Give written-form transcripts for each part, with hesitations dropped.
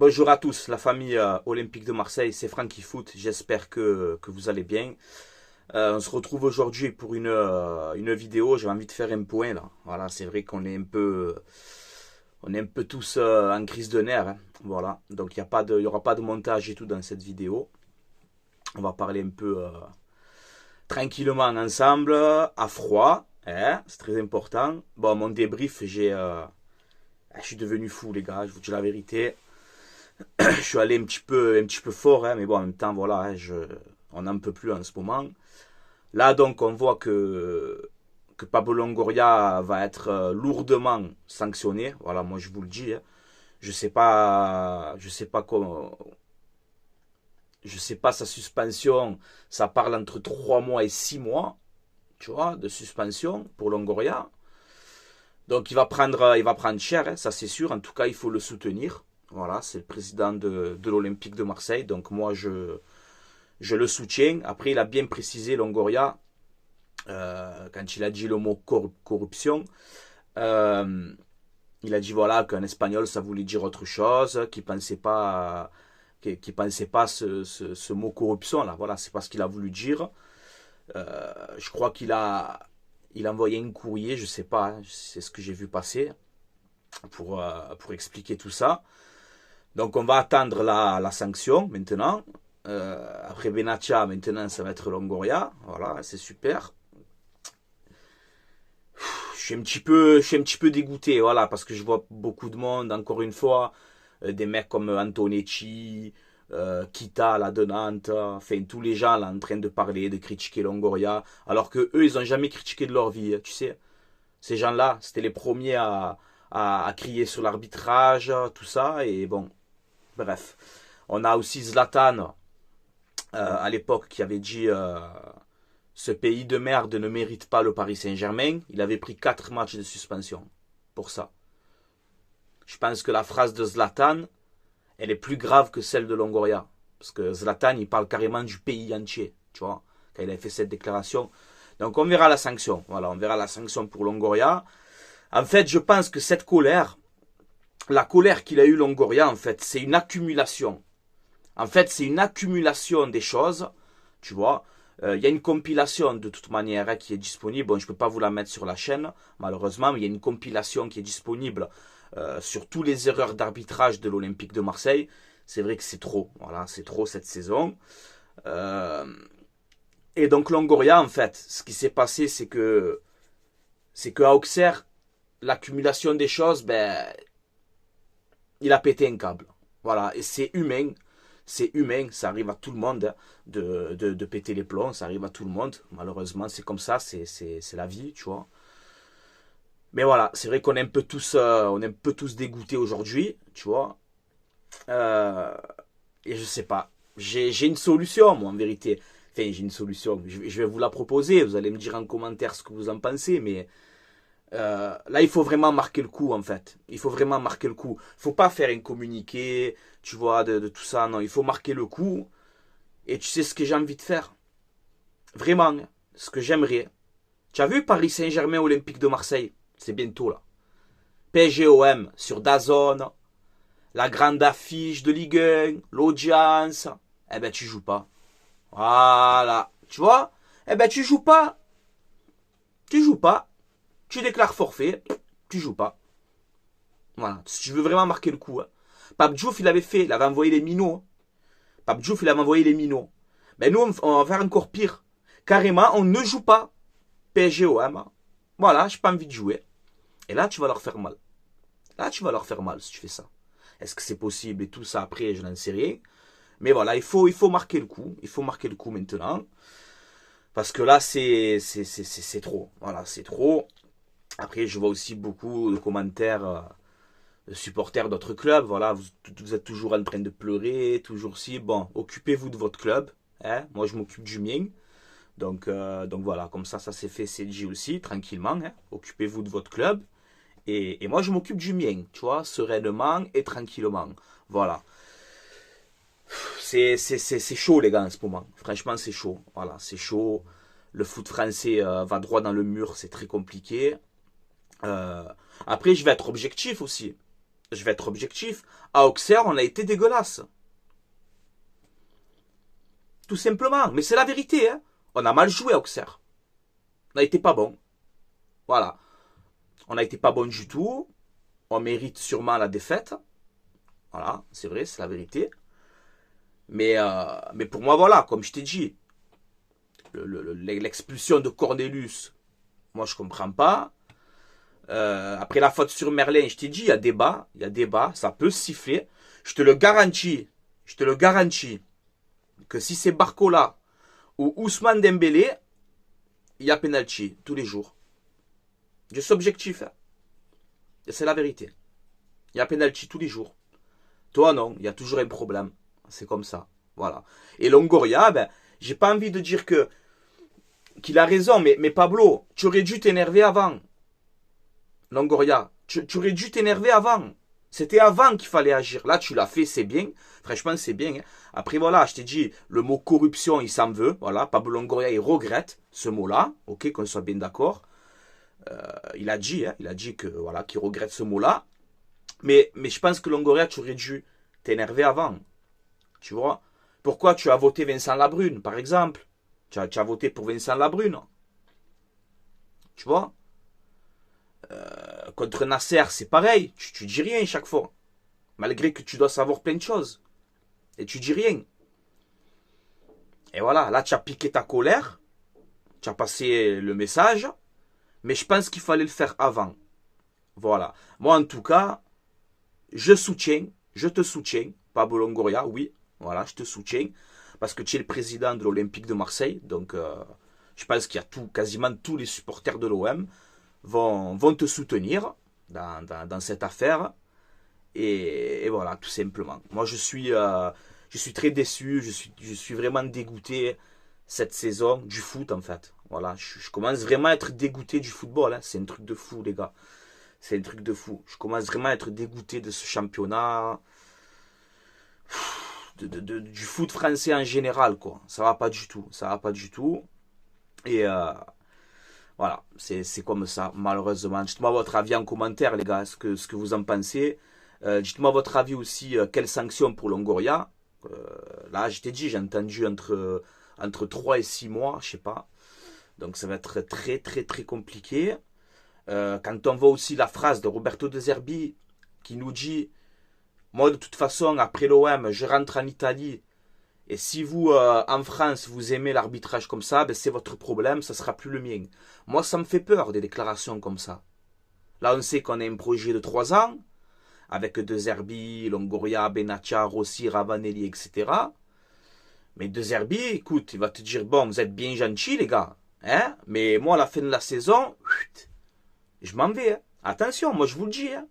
Bonjour à tous, la famille olympique de Marseille, c'est Francky Foot, j'espère que vous allez bien. On se retrouve aujourd'hui pour une vidéo, j'ai envie de faire un point là. Voilà, c'est vrai qu'on est on est un peu tous en crise de nerfs, hein. Voilà, donc il y aura pas de montage et tout dans cette vidéo. On va parler un peu tranquillement ensemble, à froid, hein, c'est très important. Bon, mon débrief, je suis devenu fou les gars, je vous dis la vérité. Je suis allé un petit peu fort, hein, mais bon, en même temps, voilà, hein, on n'en peut plus en ce moment. Là, donc, on voit que Pablo Longoria va être lourdement sanctionné. Voilà, moi, je vous le dis, hein. Je sais pas sa suspension. Ça parle entre 3 mois et 6 mois, tu vois, de suspension pour Longoria. Donc, il va prendre cher, hein, ça c'est sûr. En tout cas, il faut le soutenir. Voilà, c'est le président de l'Olympique de Marseille. Donc, moi, je le soutiens. Après, il a bien précisé, Longoria, quand il a dit le mot corruption. Euh, il a dit voilà qu'en espagnol ça voulait dire autre chose, qu'il pensait pas ce mot corruption là. Voilà, c'est pas ce qu'il a voulu dire. Je crois il a envoyé un courrier, je sais pas, hein, c'est ce que j'ai vu passer pour expliquer tout ça. Donc on va attendre la sanction maintenant. Après Benatia, maintenant ça va être Longoria. Voilà, c'est super. Je suis un petit peu dégoûté, voilà, parce que je vois beaucoup de monde, encore une fois, des mecs comme Antonetti, Kita, la de Nantes, enfin tous les gens là en train de parler, de critiquer Longoria, alors que eux ils ont jamais critiqué de leur vie, tu sais. Ces gens-là, c'était les premiers à crier sur l'arbitrage, tout ça, et bon, bref. On a aussi Zlatan, à l'époque, qui avait dit ce pays de merde ne mérite pas le Paris Saint-Germain. Il avait pris 4 matchs de suspension pour ça. Je pense que la phrase de Zlatan, elle est plus grave que celle de Longoria. Parce que Zlatan, il parle carrément du pays entier, tu vois, quand il a fait cette déclaration. Donc on verra la sanction. Voilà, on verra la sanction pour Longoria. En fait, je pense que cette colère, la colère qu'il a eu Longoria, en fait, c'est une accumulation. En fait, c'est une accumulation des choses, tu vois. Il y a une compilation de toute manière, hein, qui est disponible. Bon, je ne peux pas vous la mettre sur la chaîne, malheureusement, mais il y a une compilation qui est disponible sur toutes les erreurs d'arbitrage de l'Olympique de Marseille. C'est vrai que c'est trop. Voilà, c'est trop cette saison. Euh, et donc Longoria, en fait, ce qui s'est passé, c'est que à Auxerre, l'accumulation des choses, ben, il a pété un câble. Voilà, et c'est humain. C'est humain, ça arrive à tout le monde, hein, de péter les plombs, ça arrive à tout le monde. Malheureusement, c'est comme ça, c'est la vie, tu vois. Mais voilà, c'est vrai qu'on est un peu tous, on est un peu tous dégoûtés aujourd'hui, tu vois. Euh, et je sais pas, j'ai une solution, moi, en vérité. Enfin, j'ai une solution, je vais vous la proposer, vous allez me dire en commentaire ce que vous en pensez, mais là, il faut vraiment marquer le coup, en fait. Il faut vraiment marquer le coup. Il faut pas faire un communiqué, tu vois, de tout ça. Non, il faut marquer le coup. Et tu sais ce que j'ai envie de faire? Vraiment, ce que j'aimerais. Tu as vu Paris Saint-Germain Olympique de Marseille? C'est bientôt là. PSGOM sur DAZN, la grande affiche de Ligue 1, l'audience. Eh ben, tu joues pas. Voilà. Tu vois? Eh ben, tu joues pas. Tu joues pas. Tu déclares forfait. Tu joues pas. Voilà. Si tu veux vraiment marquer le coup, hein. Pape Diouf, il avait envoyé les minots, hein. Pape Diouf, il avait envoyé les minots. Mais nous, on va faire encore pire. Carrément, on ne joue pas PSGOM. Voilà, j'ai pas envie de jouer. Et là, tu vas leur faire mal. Là, tu vas leur faire mal si tu fais ça. Est-ce que c'est possible et tout ça après, je n'en sais rien. Mais voilà, il faut marquer le coup. Il faut marquer le coup maintenant. Parce que là, c'est trop. Voilà, c'est trop. Après, je vois aussi beaucoup de commentaires de supporters d'autres clubs. Voilà, vous êtes toujours en train de pleurer, toujours si. Bon, occupez-vous de votre club. Hein. Moi, je m'occupe du mien. Donc voilà, comme ça s'est fait, c'est dit aussi, tranquillement. Hein. Occupez-vous de votre club. Et moi, je m'occupe du mien, tu vois, sereinement et tranquillement. Voilà. C'est chaud, les gars, en ce moment. Franchement, c'est chaud. Voilà, c'est chaud. Le foot français va droit dans le mur, c'est très compliqué. Euh, Après, je vais être objectif aussi. je vais être objectif, à Auxerre, on a été dégueulasse. Tout simplement. Mais c'est la vérité. Hein. On a mal joué à Auxerre. On n'a été pas bon. Voilà. On n'a été pas bon du tout. On mérite sûrement la défaite. Voilà, c'est vrai, c'est la vérité. Mais pour moi, voilà, comme je t'ai dit, l'expulsion de Cornelius, moi je comprends pas. Après la faute sur Merlin, je t'ai dit, il y a débat, ça peut siffler. Je te le garantis, que si c'est Barcola ou Ousmane Dembélé, il y a penalty tous les jours. Je suis objectif, hein. Et c'est la vérité. Il y a penalty tous les jours. Toi non, il y a toujours un problème. C'est comme ça. Voilà. Et Longoria, ben, j'ai pas envie de dire qu'il a raison, mais Pablo, tu aurais dû t'énerver avant. Longoria, tu aurais dû t'énerver avant. C'était avant qu'il fallait agir. Là, tu l'as fait, c'est bien. Franchement, c'est bien. Hein. Après, voilà, je t'ai dit, le mot corruption, il s'en veut. Voilà, Pablo Longoria, il regrette ce mot-là. Ok, qu'on soit bien d'accord. Il a dit que voilà, qu'il regrette ce mot-là. Mais je pense que Longoria, tu aurais dû t'énerver avant. Tu vois? Pourquoi tu as voté Vincent Labrune, par exemple? Tu as voté pour Vincent Labrune. Tu vois? Contre Nasser, c'est pareil. Tu dis rien chaque fois. Malgré que tu dois savoir plein de choses. Et tu dis rien. Et voilà, là tu as piqué ta colère. Tu as passé le message. Mais je pense qu'il fallait le faire avant. Voilà. Moi, en tout cas, je te soutiens, Pablo Longoria, oui, voilà, je te soutiens, parce que tu es le président de l'Olympique de Marseille, donc je pense qu'il y a quasiment tous les supporters de l'OM vont te soutenir dans cette affaire, et voilà, tout simplement. Moi, je suis très déçu, je suis vraiment dégoûté cette saison du foot, en fait. Voilà, je commence vraiment à être dégoûté du football, hein. C'est un truc de fou, les gars. C'est un truc de fou. Je commence vraiment à être dégoûté de ce championnat. Du foot français en général, quoi. Ça va pas du tout. Ça va pas du tout. Et voilà, c'est comme ça, malheureusement. Dites-moi votre avis en commentaire, les gars, ce que vous en pensez. Dites-moi votre avis aussi, quelles sanctions pour Longoria. Là, je t'ai dit, j'ai entendu entre 3 et 6 mois, je sais pas. Donc ça va être très très très compliqué. Quand on voit aussi la phrase de Roberto De Zerbi qui nous dit « Moi, de toute façon, après l'OM, je rentre en Italie. Et si vous, en France, vous aimez l'arbitrage comme ça, ben c'est votre problème, ça sera plus le mien. » Moi, ça me fait peur, des déclarations comme ça. Là, on sait qu'on a un projet de 3 ans, avec De Zerbi, Longoria, Benatia, Rossi, Ravanelli, etc. Mais De Zerbi, écoute, il va te dire « Bon, vous êtes bien gentils, les gars. Hein, mais moi, à la fin de la saison... » Je m'en vais. Hein. Attention, moi je vous le dis. Hein.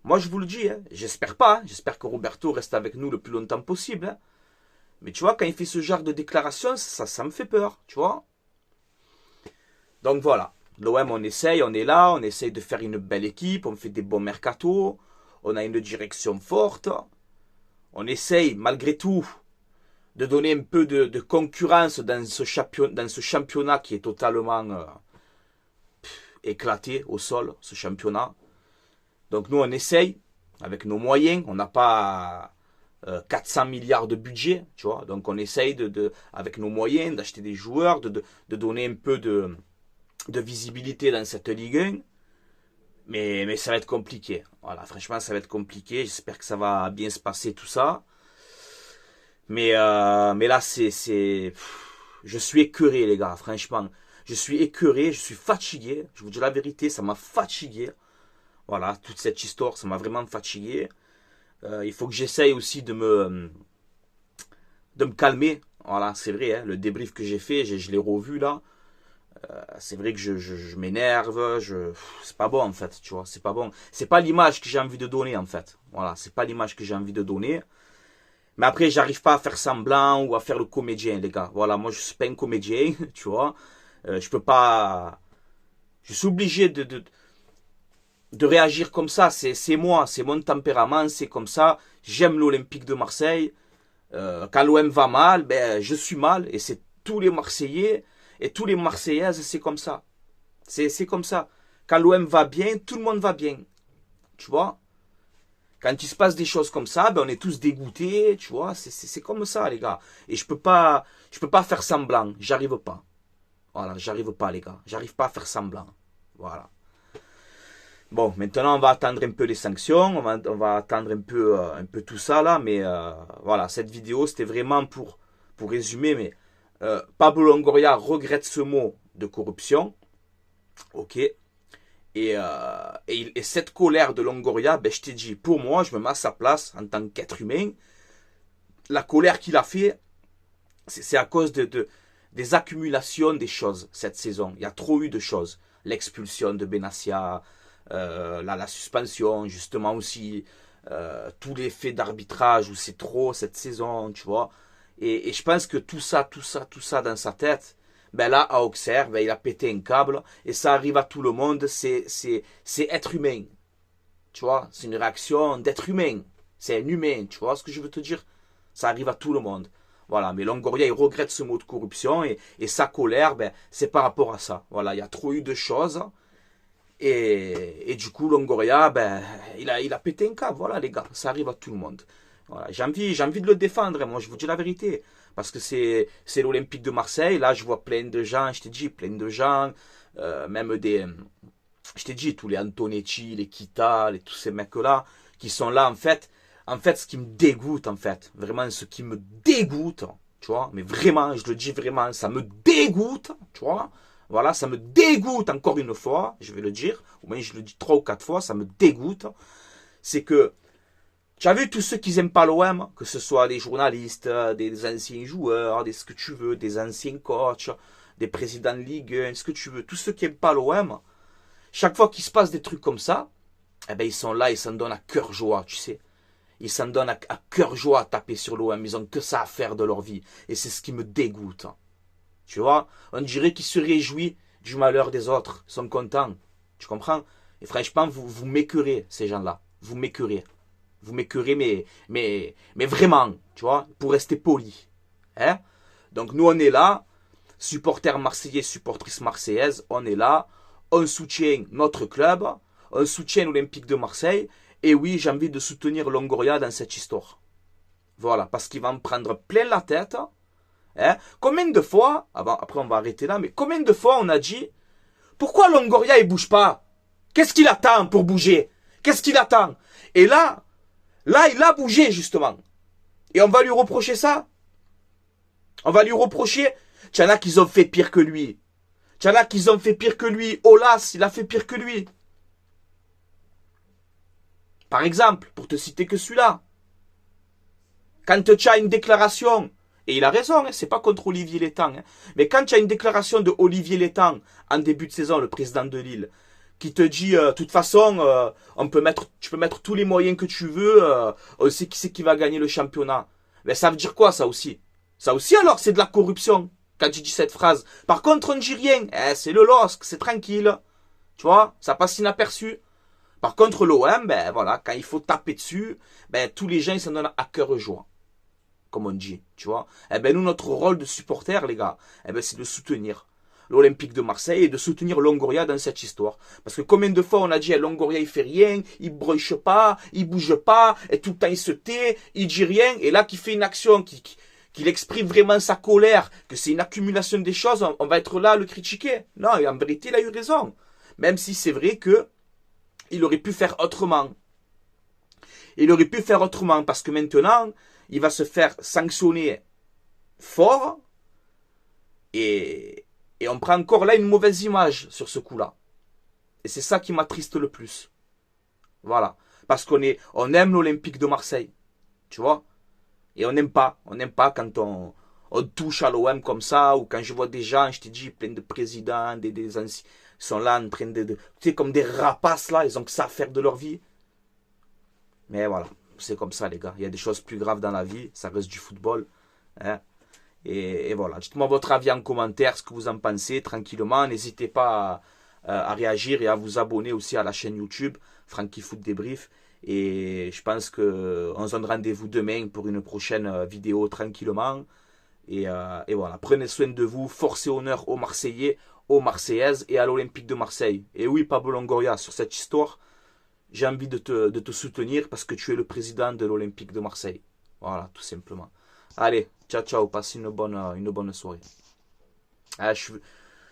Moi je vous le dis. Hein. J'espère pas. Hein. J'espère que Roberto reste avec nous le plus longtemps possible. Hein. Mais tu vois, quand il fait ce genre de déclaration, ça me fait peur. Tu vois. Donc voilà. L'OM, on essaye, on est là. On essaye de faire une belle équipe. On fait des bons mercatos. On a une direction forte. On essaye, malgré tout, de donner un peu de concurrence dans ce championnat qui est totalement... éclaté au sol, ce championnat. Donc nous, on essaye, avec nos moyens, on n'a pas 400 milliards de budget, tu vois, donc on essaye, avec nos moyens, d'acheter des joueurs, de donner un peu de visibilité dans cette Ligue 1, mais ça va être compliqué. Voilà, franchement, ça va être compliqué, j'espère que ça va bien se passer tout ça. Mais là, je suis écœuré, les gars, franchement. Je suis écœuré, je suis fatigué. Je vous dis la vérité, ça m'a fatigué. Voilà, toute cette histoire, ça m'a vraiment fatigué. Il faut que j'essaye aussi de me calmer. Voilà, c'est vrai, hein, le débrief que j'ai fait, je l'ai revu là. C'est vrai que je m'énerve. C'est pas bon en fait, tu vois. C'est pas bon. C'est pas l'image que j'ai envie de donner en fait. Voilà, c'est pas l'image que j'ai envie de donner. Mais après, j'arrive pas à faire semblant ou à faire le comédien, les gars. Voilà, moi je suis pas un comédien, tu vois. Je peux pas. Je suis obligé de réagir comme ça. C'est moi, c'est mon tempérament, c'est comme ça. J'aime l'Olympique de Marseille. Quand l'OM va mal, ben je suis mal. Et c'est tous les Marseillais et tous les Marseillaises, c'est comme ça. C'est comme ça. Quand l'OM va bien, tout le monde va bien. Tu vois? Quand il se passe des choses comme ça, ben on est tous dégoûtés, tu vois. C'est comme ça, les gars. Et je peux pas faire semblant. J'arrive pas. Voilà, j'arrive pas, les gars. J'arrive pas à faire semblant. Voilà. Bon, maintenant, on va attendre un peu les sanctions. On va attendre un peu tout ça, là. Mais voilà, cette vidéo, c'était vraiment pour résumer. Mais Pablo Longoria regrette ce mot de corruption. Ok. Et cette colère de Longoria, ben, je t'ai dit, pour moi, je me mets à sa place en tant qu'être humain. La colère qu'il a fait, c'est à cause des accumulations des choses cette saison. Il y a trop eu de choses. L'expulsion de Benassia, la suspension, justement aussi, tous les faits d'arbitrage où c'est trop cette saison, tu vois. Et je pense que tout ça dans sa tête, ben là, à Auxerre, ben, il a pété un câble et ça arrive à tout le monde. C'est être humain. Tu vois, c'est une réaction d'être humain. C'est un humain, tu vois ce que je veux te dire? Ça arrive à tout le monde. Voilà, mais Longoria, il regrette ce mot de corruption et sa colère, ben, c'est par rapport à ça. Voilà, il y a trop eu de choses et du coup, Longoria, ben, il a pété un câble. Voilà, les gars, ça arrive à tout le monde. Voilà, j'ai envie de le défendre, moi, je vous dis la vérité. Parce que c'est l'Olympique de Marseille. Là, je vois plein de gens, je t'ai dit, plein de gens, même des... Je t'ai dit, tous les Antonetti, les Kita, tous ces mecs-là, qui sont là, en fait, ce qui me dégoûte, en fait, vraiment, ce qui me dégoûte, tu vois, mais vraiment, je le dis vraiment, ça me dégoûte, tu vois, voilà, ça me dégoûte encore une fois, je vais le dire, ou bien je le dis 3 ou 4 fois, ça me dégoûte, c'est que, tu as vu tous ceux qui n'aiment pas l'OM, que ce soit des journalistes, des anciens joueurs, ce que tu veux, des anciens coachs, des présidents de Ligue 1, ce que tu veux, tous ceux qui n'aiment pas l'OM, chaque fois qu'il se passe des trucs comme ça, eh ben ils sont là, ils s'en donnent à cœur joie, tu sais. Ils s'en donnent à cœur joie à taper sur l'OM, ils ont que ça à faire de leur vie. Et c'est ce qui me dégoûte. Tu vois, on dirait qu'ils se réjouissent du malheur des autres, ils sont contents. Tu comprends? Et franchement, vous m'écœurez, ces gens-là. Vous m'écœurez. Vous m'écœurez, mais vraiment, tu vois, pour rester poli. Hein? Donc nous, on est là, supporters marseillais, supportrices marseillaises, on est là, on soutient notre club, on soutient l'Olympique de Marseille, et oui, j'ai envie de soutenir Longoria dans cette histoire. Voilà, parce qu'il va me prendre plein la tête. Hein? Combien de fois, après on va arrêter là, mais combien de fois on a dit, pourquoi Longoria il bouge pas? Qu'est-ce qu'il attend pour bouger? Qu'est-ce qu'il attend? Et là, il a bougé justement. Et on va lui reprocher ça? On va lui reprocher, t'en as qui ont fait pire que lui. T'en as qui ont fait pire que lui. Olas, il a fait pire que lui. Par exemple, pour te citer que celui-là. Quand tu as une déclaration, et il a raison, hein, c'est pas contre Olivier Létang, hein, mais quand tu as une déclaration de Olivier Létang en début de saison, le président de Lille, qui te dit, de toute façon, tu peux mettre tous les moyens que tu veux, on sait qui c'est qui va gagner le championnat. Mais ça veut dire quoi, ça aussi? Ça aussi, alors, c'est de la corruption, quand tu dis cette phrase. Par contre, on ne dit rien. C'est le LOSC, c'est tranquille. Tu vois, ça passe inaperçu. Par contre, l'OM, ben voilà, quand il faut taper dessus, ben tous les gens, ils s'en donnent à cœur joie. Comme on dit, tu vois. Eh ben nous, notre rôle de supporter, les gars, eh ben c'est de soutenir l'Olympique de Marseille et de soutenir Longoria dans cette histoire. Parce que combien de fois on a dit, Longoria il fait rien, il broche pas, il bouge pas, et tout le temps il se tait, il dit rien, et là qu'il fait une action, qu'il exprime vraiment sa colère, que c'est une accumulation des choses, on va être là à le critiquer. Non, et en vérité, il a eu raison. Même si c'est vrai que il aurait pu faire autrement. Il aurait pu faire autrement parce que maintenant, il va se faire sanctionner fort et on prend encore là une mauvaise image sur ce coup-là. Et c'est ça qui m'attriste le plus. Voilà. Parce on aime l'Olympique de Marseille. Tu vois? Et on n'aime pas quand on touche à l'OM comme ça, ou quand je vois des gens, je t'ai dit, plein de présidents, des anciens, ils sont là en train de tu sais, comme des rapaces là, ils ont que ça à faire de leur vie. Mais voilà, c'est comme ça les gars, il y a des choses plus graves dans la vie, ça reste du football. Hein. Et voilà, dites-moi votre avis en commentaire, ce que vous en pensez, tranquillement. N'hésitez pas à réagir et à vous abonner aussi à la chaîne YouTube, Franky Foot Débrief. Et je pense qu'on se donne rendez-vous demain pour une prochaine vidéo tranquillement. Et voilà, prenez soin de vous, force et honneur aux Marseillais, aux Marseillaises et à l'Olympique de Marseille. Et oui, Pablo Longoria, sur cette histoire, j'ai envie de te soutenir parce que tu es le président de l'Olympique de Marseille. Voilà, tout simplement. Allez, ciao, ciao, passez une bonne soirée. Ah,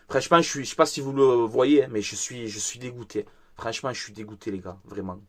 franchement, je sais pas si vous le voyez, hein, mais je suis dégoûté. Franchement, je suis dégoûté, les gars, vraiment.